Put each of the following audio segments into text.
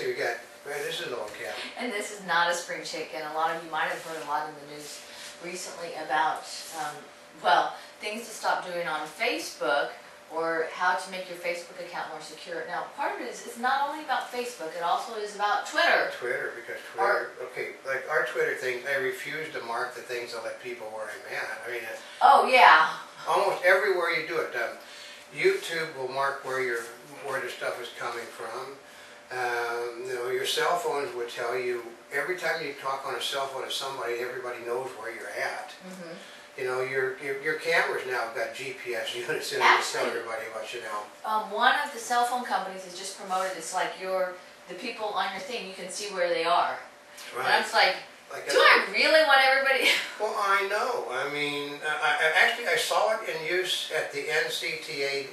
So you got, right, this is old cat. And this is not a spring chicken. A lot of you might have heard a lot in the news recently about, well, things to stop doing on Facebook or how to make your Facebook account more secure. Now, part of it is, it's not only about Facebook, it also is about Twitter. Twitter, because Twitter, okay, like our Twitter thing, I refuse to mark the things that let people where I'm at. I mean, oh, yeah. almost everywhere you do it. YouTube will mark where the stuff is coming from. You know, your cell phones would tell you, every time you talk on a cell phone to somebody, everybody knows where you're at. Mm-hmm. You know, your cameras now have got GPS units in them to tell everybody about you now. One of the cell phone companies has just promoted, it's like the people on your thing, you can see where they are. Right. And I was like do I really want everybody? Well, I know. I mean, actually I saw it in use at the NCTA,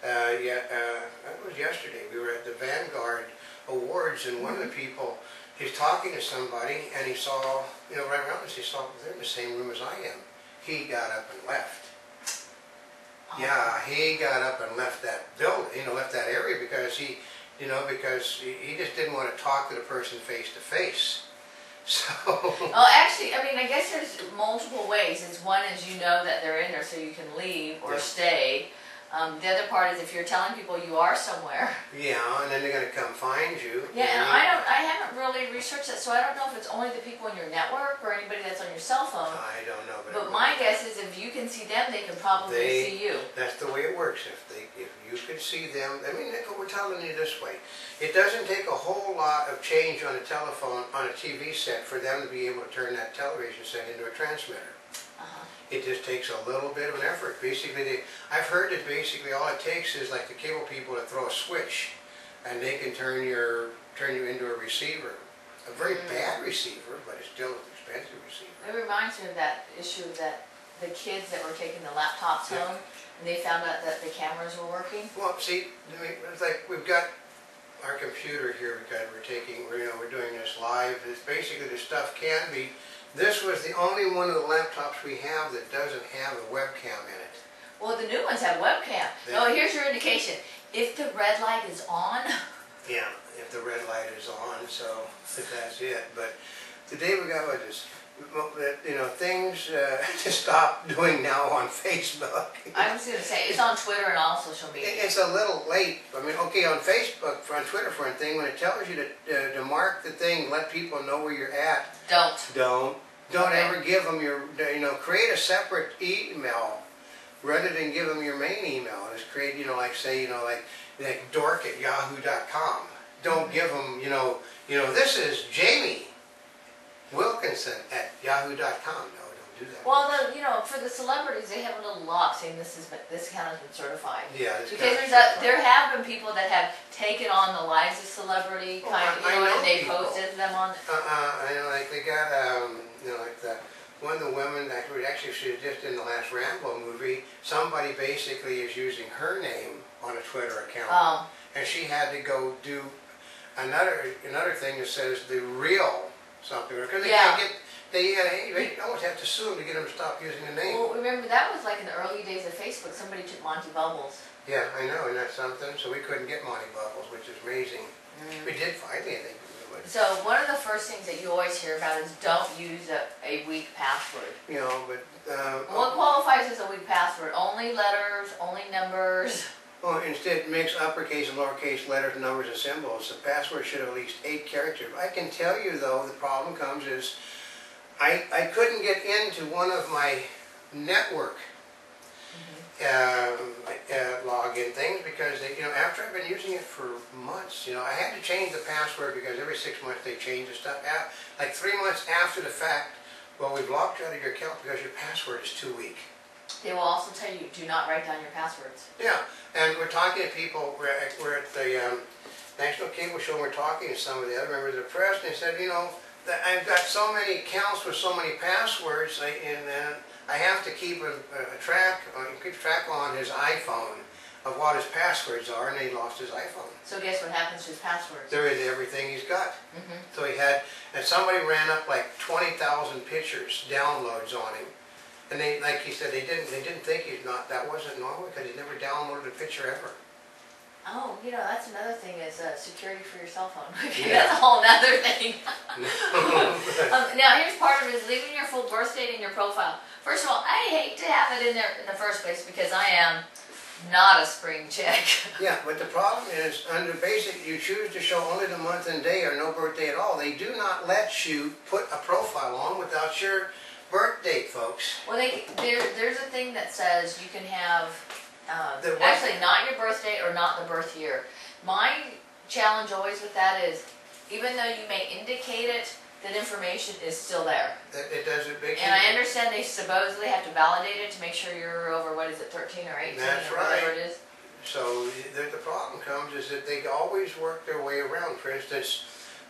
it was yesterday. We were at the Vanguard Awards, and one of the people, he's talking to somebody, and he saw, you know, right around us, he saw they're in the same room as I am. He got up and left. Oh. Yeah, he got up and left that building, you know, left that area because he just didn't want to talk to the person face to face. So. Well, actually, I mean, I guess there's multiple ways. It's one is you know that they're in there, so you can leave or stay. The other part is if you're telling people you are somewhere. Yeah, and then they're going to come find you. Yeah, and I haven't really researched that, so I don't know if it's only the people in your network or anybody that's on your cell phone. I don't know. But my guess is if you can see them, they can probably see you. That's the way it works. If you can see them, I mean, we're telling you this way. It doesn't take a whole lot of change on a telephone, on a TV set, for them to be able to turn that television set into a transmitter. It just takes a little bit of an effort. Basically, I've heard that basically all it takes is like the cable people to throw a switch, and they can turn you into a receiver. A very bad receiver, but it's still an expensive receiver. It reminds me of that issue that the kids that were taking the laptops home, and they found out that the cameras were working. Well, see, it's like we've got our computer here because we're doing this live. It's basically the stuff can be. This was the only one of the laptops we have that doesn't have a webcam in it. Well, the new ones have webcam. Oh, here's your indication. If the red light is on. Yeah, if the red light is on, so that's it. But today we got things to stop doing now on Facebook. I was going to say, it's on Twitter and all social media. It's a little late. I mean, okay, on Facebook, on Twitter for a thing, when it tells you to mark the thing, let people know where you're at. Don't ever give them your, create a separate email rather than give them your main email. Just create, like dork@yahoo.com. Don't give them, this is Jamie Wilkinson at yahoo.com. No, don't do that. Well, for the celebrities, they have a little lock saying this account has been certified. Yeah, because there have been people that have taken on the lives of celebrity and they posted them on. I know, like they got one of the women actually she was just in the last Rambo movie. Somebody basically is using her name on a Twitter account, and she had to go do another thing that says the real something because they can't get. They almost have to sue them to get them to stop using the name. Well, remember that was like in the early days of Facebook. Somebody took Monty Bubbles. Yeah, I know, and that's something. So we couldn't get Monty Bubbles, which is amazing. We did finally, I think. So one of the first things that you always hear about is don't use a weak password. But what qualifies as a weak password? Only letters, only numbers. Well, instead it makes uppercase and lowercase letters, numbers, and symbols. The password should have at least 8 characters. I can tell you though, the problem comes is I couldn't get into one of my network login things because after I've been using it for months, I had to change the password because every 6 months they change the stuff. Like 3 months after the fact, well, we've locked you out of your account because your password is too weak. They will also tell you, do not write down your passwords. Yeah, and we're talking to people, we're at the National Cable Show, and we're talking to some of the other members of the press, and they said, that I've got so many accounts with so many passwords, and I have to keep track on his iPhone of what his passwords are, and he lost his iPhone. So guess what happens to his passwords? There is everything he's got. So he had, and somebody ran up like 20,000 pictures, downloads on him. And they, like he said, they didn't think that wasn't normal because he never downloaded a picture ever. Oh, you know, that's another thing is security for your cell phone. Okay, Yeah. that's a whole nother thing. Now, here's part of it is leaving your full birth date in your profile. First of all, I hate to have it in there in the first place because I am not a spring chick. Yeah, but the problem is, under basic, you choose to show only the month and day or no birthday at all. They do not let you put a profile on without your birth date, folks. Well, there's a thing that says you can have, The what? actually not your birth date or not the birth year. My challenge always with that is, even though you may indicate it, that information is still there. It doesn't make And I understand they supposedly have to validate it to make sure you're over, what is it, 13 or 18 That's or whatever right. it is. So the problem comes is that they always work their way around. For instance,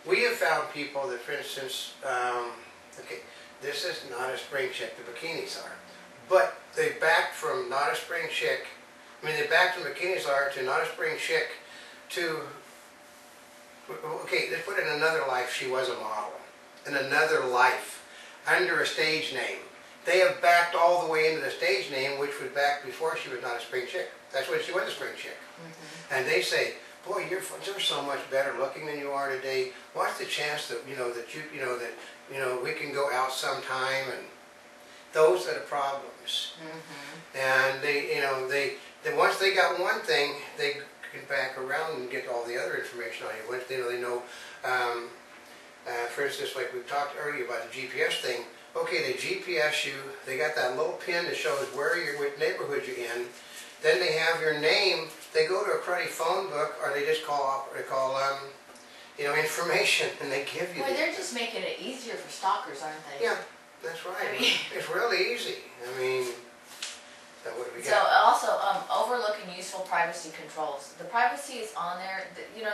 we have found people that, for instance, okay, this is not a spring chick, the bikinis are. But they backed from not a spring chick, they backed from bikinis are to not a spring chick to, okay, they put in another life, she was a model. In another life, under a stage name. They have backed all the way into the stage name, which was back before she was not a spring chick. That's when she was a spring chick. And they say, boy, you're so much better looking than you are today. What's the chance that we can go out sometime? And those are the problems. And they once they got one thing, they can back around and get all the other information on you. Once they know. For instance, like we talked earlier about the GPS thing. Okay, they GPS you. They got that little pin that shows where you're, what neighborhood you're in. Then they have your name. They go to a cruddy phone book, or they just call information, and they give you. Boy, they're just making it easier for stalkers, aren't they? Yeah, that's right. I mean, it's really easy. So what do we so got? also overlooking useful privacy controls. The privacy is on there.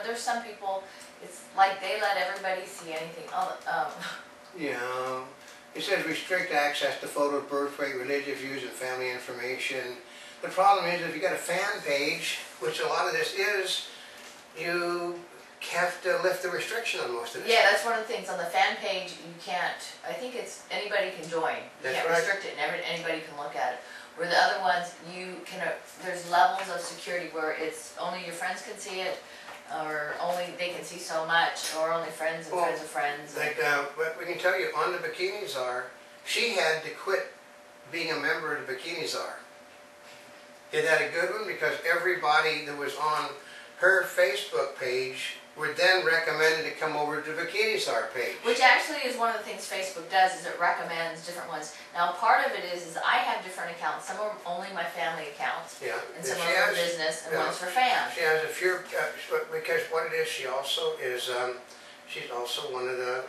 There's some people. It's like they let everybody see anything. Yeah. It says restrict access to photos, birth rate, religious views, and family information. The problem is if you got a fan page, which a lot of this is, you have to lift the restriction on most of this. Yeah, that's one of the things. On the fan page, you can't, I think it's anybody can join. You That's can't right. restrict it and anybody can look at it. Where the other ones, you can, there's levels of security where it's only your friends can see it, or only they can see so much, or only friends and friends of friends. Like, but we can tell you, on the Bikini Czar, she had to quit being a member of the Bikini Czar. Is that a good one? Because everybody that was on her Facebook page were then recommended to come over to the Bikini Czar page. Which actually is one of the things Facebook does, is it recommends different ones. Now part of it is I have different accounts. Some are only my family accounts, Yeah. and some are for business, and one's for fans. She has a few, because what it is, she also is, she's also one of the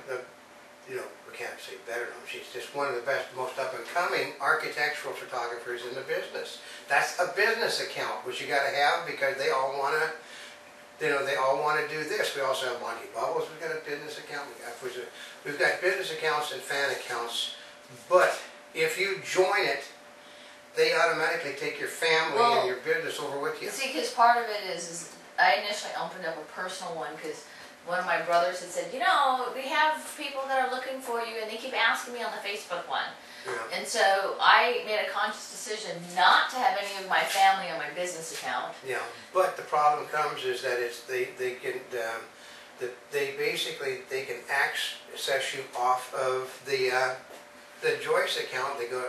we can't say better known, she's just one of the best, most up and coming architectural photographers in the business. That's a business account, which you gotta have because they all wanna, they all want to do this. We also have Monty Bubbles. We've got a business account. We've got business accounts and fan accounts. But if you join it, they automatically take your family and your business over with you. See, because part of it is I initially opened up a personal one because one of my brothers had said, we have people that are looking for you and they keep asking me on the Facebook one. Yeah. And so I made a conscious decision not to have any of my family on my business account. Yeah, but the problem comes is that they can access you off of the Joyce account. They go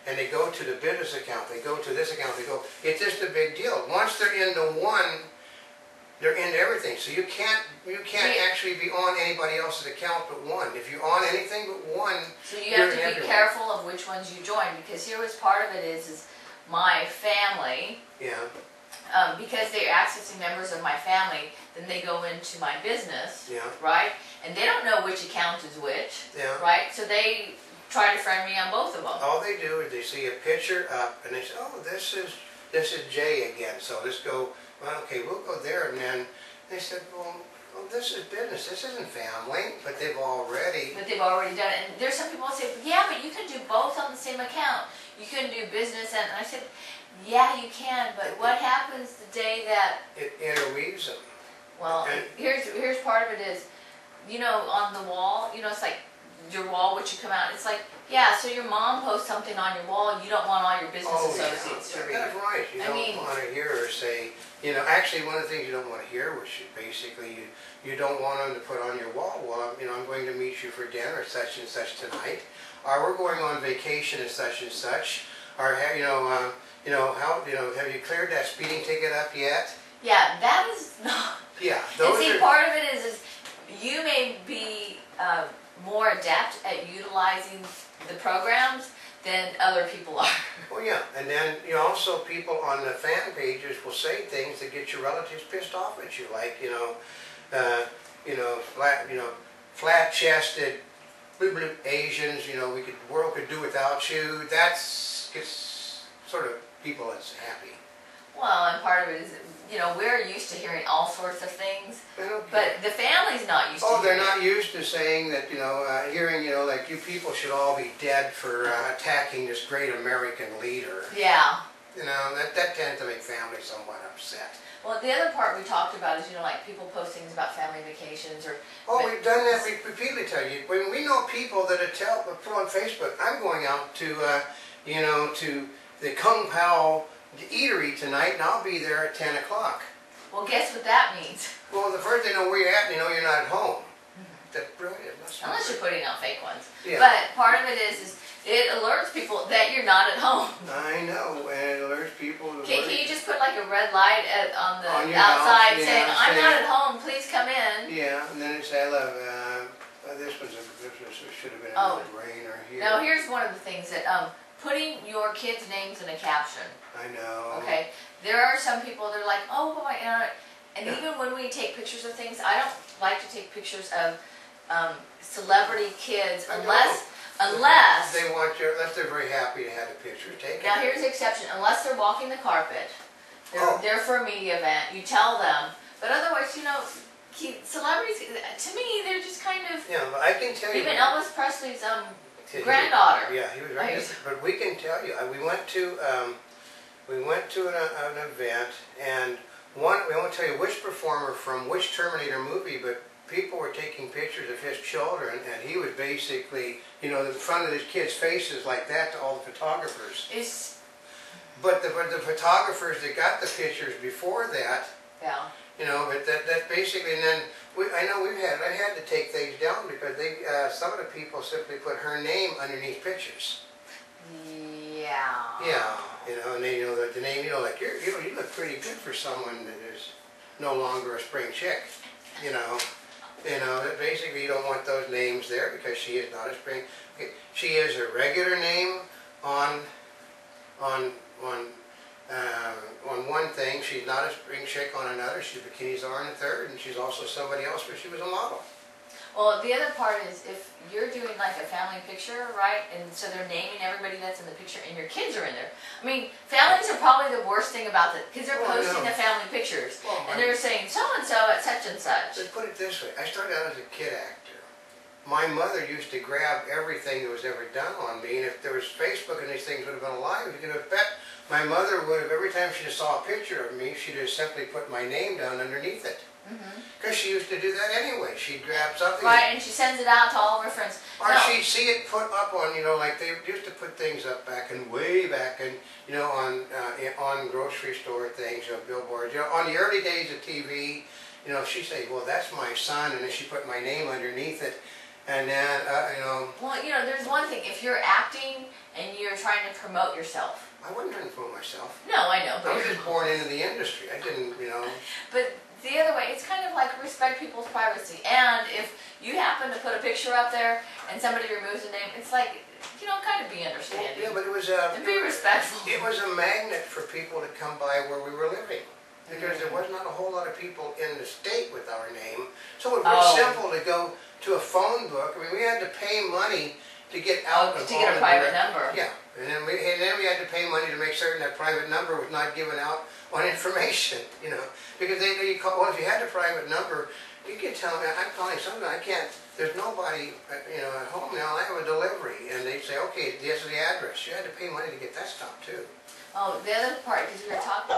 and they go to the business account. They go to this account. They go. It's just a big deal. Once they're into one, they're into everything. So you can't actually be on anybody else's account but one. If you're on anything but one, so you have to be careful of which ones you join, because here was part of it is my family. Yeah. Because they're accessing members of my family, then they go into my business. Yeah. Right? And they don't know which account is which. Yeah. Right? So they try to friend me on both of them. All they do is they see a picture up and they say, oh, this is Jay again. So let's go. Well, okay, we'll go there, and then they said, well, this is business, this isn't family, but they've already done it. And there's some people who say, yeah, but you can do both on the same account. You can do business, and I said, yeah, you can, but what happens the day that it interweaves them? Well, here's part of it is, on the wall, it's like your wall, which you come out, it's like, yeah, so your mom posts something on your wall, you don't want all your business associates to read. That's right. You don't want to hear her say, actually one of the things you don't want to hear, which basically you don't want them to put on your wall, well, I'm going to meet you for dinner at such and such tonight, or we're going on vacation at such and such, or have you cleared that speeding ticket up yet? Yeah, that is not. Yeah, and see, part of it is you may be more adept at utilizing the programs than other people are. Well, yeah, and then also people on the fan pages will say things that get your relatives pissed off at you, like flat-chested, blue Asians. The world could do without you. That's gets sort of people that's happy. Well, and part of it is, we're used to hearing all sorts of things, but the family's not used to hearing. Oh, they're not used to saying that, hearing, like you people should all be dead for attacking this great American leader. Yeah. That tends to make families somewhat upset. Well, the other part we talked about is, like people post things about family vacations or... Oh, we've done that repeatedly, tell you. When we know people that put on Facebook, I'm going out to, to the Kung Pao eatery tonight, and I'll be there at 10 o'clock. Well, guess what that means? Well, the first they know where you're at, you're not at home. That's brilliant. Unless you're putting out fake ones. Yeah. But part of it is it alerts people that you're not at home. I know, and it alerts people. Can you just put like a red light on the outside saying, I'm not at home, please come in? Yeah, and then it says, I love, this should have been in the rain or here. Now, here's one of the things that, putting your kids' names in a caption. I know. Okay, there are some people, they're like, oh boy, and even when we take pictures of things, I don't like to take pictures of celebrity kids unless unless they're very happy to have the picture taken. Now here's the exception, unless they're walking the carpet, they're for a media event, you tell them, but otherwise, celebrities, to me, they're just kind of... Yeah, but I can tell you... Even Elvis Presley's granddaughter. Yeah, he was right. But we can tell you, we went to an event, and we won't tell you which performer from which Terminator movie, but people were taking pictures of his children, and he was basically, the front of his kids' faces like that to all the photographers. But the photographers that got the pictures before that, yeah. But that basically, and then I had to take things down because some of the people simply put her name underneath pictures. Yeah. Yeah, and then the name, like you look pretty good for someone that is no longer a spring chick. That basically you don't want those names there because she is not a spring. She is a regular name on one thing. She's not a spring chick on another. She's Bikini Czar on a third, and she's also somebody else, but she was a model. Well, the other part is if you're doing like a family picture, right, and so they're naming everybody that's in the picture and your kids are in there. I mean, families are probably the worst thing about it because they're posting the family pictures and they're saying so-and-so at such and such. Let's put it this way. I started out as a kid actor. My mother used to grab everything that was ever done on me, and if there was Facebook and these things would have been alive, you could have bet my mother would have, every time she saw a picture of me, she'd have simply put my name down underneath it. Because she used to do that anyway. She'd grab something. Right, and she sends it out to all of her friends. Or she'd see it put up on, like they used to put things up way back and, on grocery store things, billboards. On the early days of TV, she'd say, well, that's my son, and then she put my name underneath it. And then, Well, there's one thing. If you're acting and you're trying to promote yourself. I wasn't trying to promote myself. No, I know. I was just born into the industry. I didn't, But the other way, it's kind of like respect people's privacy. And if you happen to put a picture up there and somebody removes a name, it's like, kind of be understanding. Yeah, but it was and be respectful. It was a magnet for people to come by where we were living. Because there was not a whole lot of people in the state with our name. So it was very simple to go to a phone book. I mean, we had to pay money to get out of to get a private number. Yeah, and then we had to pay money to make certain that private number was not given out on information, because they call, well, if you had a private number, you can tell me, I'm calling something, I can't, there's nobody, at home now, I have a delivery, and they'd say, okay, this is the address. You had to pay money to get that stuff too. Oh, the other part, because we were talking